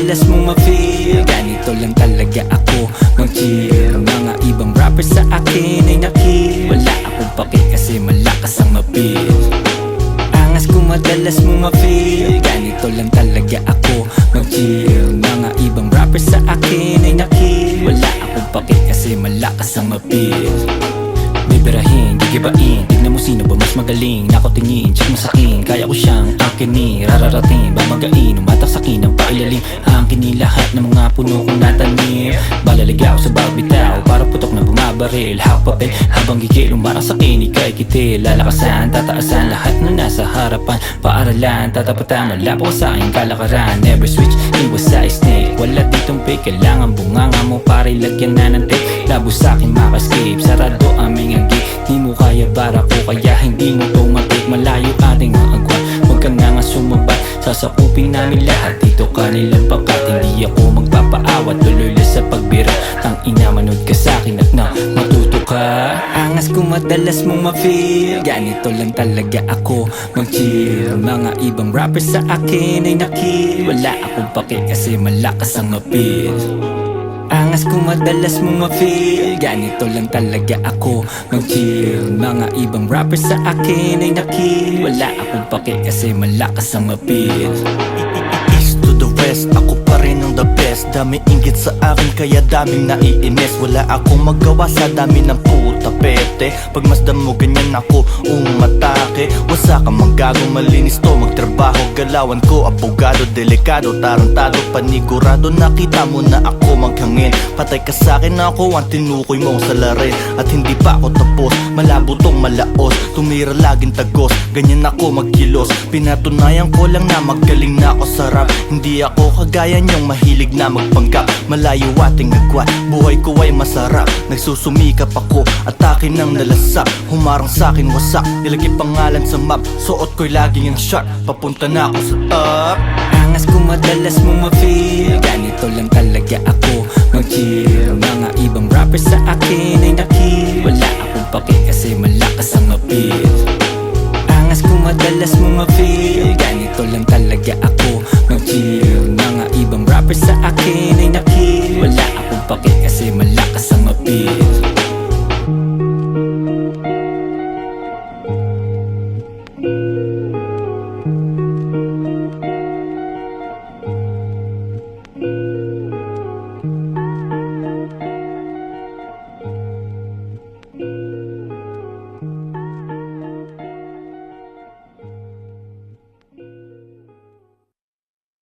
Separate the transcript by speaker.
Speaker 1: madalas mong ma-feel, ganito lang talaga ako mag-chill. Mga ibang rappers sa akin ay nakill, wala akong pake kasi malakas ang mapil. Angas ko madalas mong ma-feel, ganito lang talaga ako mag-chill. Mga ibang rappers sa akin ay nakill, wala akong pake kasi malakas ang mapil. Bibirahin, gigibain, tignan mo sino ba mas magaling. Nakotingin, check mo sakin, kaya ko siyang akinin. Rararating, babagain, umatak sakin ang pailalim. Angkinin lahat ng mga puno kong natanim. Balaligaw sa bawat bitaw, para putok na bumabaril. Hakpapel, habang gigil, umarang sakin, ikay kitil. Lalakasan, tataasan, lahat na nasa harapan. Paaralan, tatapatan, malabo sa aking kalakaran. Never switch, iwas sa snake. Wala ditong fake, kailangan bunganga mo para ilagyan na ng tape. Labo sa'kin maka-escape, sarado aming agi. Di mo kaya bara ko, kaya hindi mo to matik. Malayo ating mga agwat, huwag ka nga sumabat. Sasakupin namin lahat, dito kanilang pangkat. Hindi ako magpapaawat, tuloy lang sa pagbira. Ang ina, manood ka sa'kin at na matuto ka. Angas ko madalas mong ma-feel, ganito lang talaga ako mag-chill. Mga ibang rappers sa akin ay nakill, wala akong pake kasi malakas ang appeal. Angas ko madalas mong ma-feel, ganito lang talaga ako mag-chill. Mga ibang rappers sa akin ay nakill, wala akong pake kasi malakas ang mapil.
Speaker 2: East to the west, ako pa rin ang the best. Dami inggit sa akin kaya daming naiinis. Wala akong magawa sa dami ng puta pete. Pagmasdan mo ganyan ako umatake. Wasa ka manggagong malinis to magtrabaho. Galawan ko abogado, delikado, tarantado, panigurado. Nakita mo na ako maghangin, patay ka sa'kin, ako ang tinukoy mong salarin. At hindi pa ako tapos, malabo tong malaos. Tumira laging tagos, ganyan ako magkilos. Pinatunayan ko lang na magaling na ako sa rap. Hindi ako kagaya niyong mahilig na magpanggap. Malayo ating agwat, buhay ko ay masarap. Nagsusumikap ako, atake ng nalasak. Humarang sa'kin wasak, nilagay pangalan sa map. Suot ko'y laging ang sharp, papunta na ako sa top.
Speaker 1: Angas ko madalas mong ma-feel, ganito lang talaga ako mag-chill. Mga ibang rappers sa akin ay nakill, wala akong pake